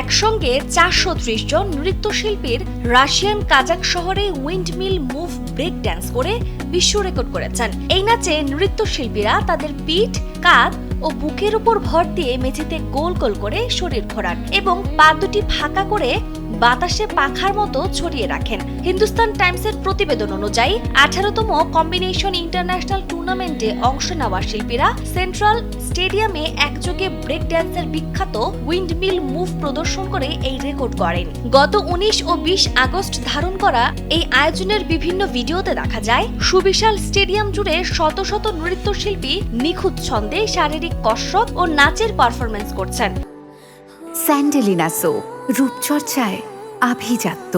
একসঙ্গে 430 জন নৃত্যশিল্পীর Russian Kazakh শহরে windmill move break dance করে বিশ্ব রেকর্ড করেছেন। এই নাচে নৃত্যশিল্পীরা তাদের পিঠ, কাঁধ ও বুকের উপর ভর দিয়ে মেঝেতে গোল গোল করে শরীর ঘোরান এবং পা দুটি ফাঁকা করে বাতাসে পাখার মতো ছড়িয়ে রাখেন। হিন্দুস্তান টাইমসের প্রতিবেদন অনুযায়ী 18তম কম্বিনেশন ইন্টারন্যাশনাল টুর্নামেন্টে অংশ নেওয়া শিল্পীরা সেন্ট্রাল স্টেডিয়ামে একযোগে ব্রেক ড্যান্সের বিখ্যাত উইন্ডমিল মুভ প্রদর্শন করে এই রেকর্ড করেন। গত 19 ও 20 আগস্ট ধারণ করা এই আয়োজনের বিভিন্ন ভিডিওতে দেখা যায় সুবিশাল স্টেডিয়াম জুড়ে শত শত নৃত্যশিল্পী নিখুঁত ছন্দে শারীরিক কসরত ও নাচের পারফরমেন্স করছেন। স্যান্ডেলিনা সো, রূপচর্চায় আভিজাত্য।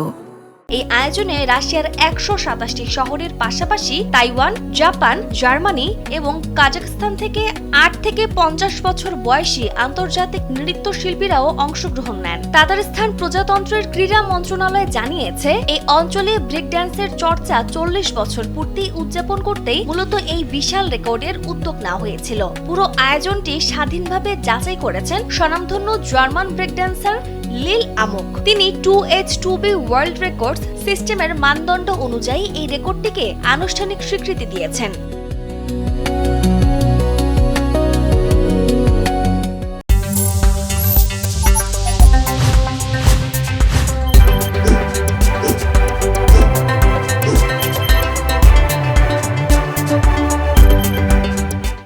এই আয়োজনে রাশিয়ার 127টি শহরের পাশাপাশি তাইওয়ান, জাপান, জার্মানি এবং কাজাখস্তান থেকে 8 থেকে 50 বছর বয়সী আন্তর্জাতিক নৃত্যশিল্পীরাও অংশগ্রহণ নেন। তাতারস্তান প্রজাতন্ত্রের ক্রীড়া মন্ত্রণালয় জানিয়েছে, এই অঞ্চলে ব্রেক ড্যান্সের চর্চা 40 বছর পূর্তি উদযাপন করতেই মূলত এই বিশাল রেকর্ডের উদ্যোগ নেওয়া হয়েছিল। পুরো আয়োজনটি স্বাধীনভাবে যাচাই করেছেন স্বনামধন্য জার্মান ব্রেক ড্যান্সার লিল আমুক। তিনি 2H2B ওয়ার্ল্ড রেকর্ডস সিস্টেমের মানদণ্ড অনুযায়ী এই রেকর্ডটিকে আনুষ্ঠানিক স্বীকৃতি দিয়েছেন।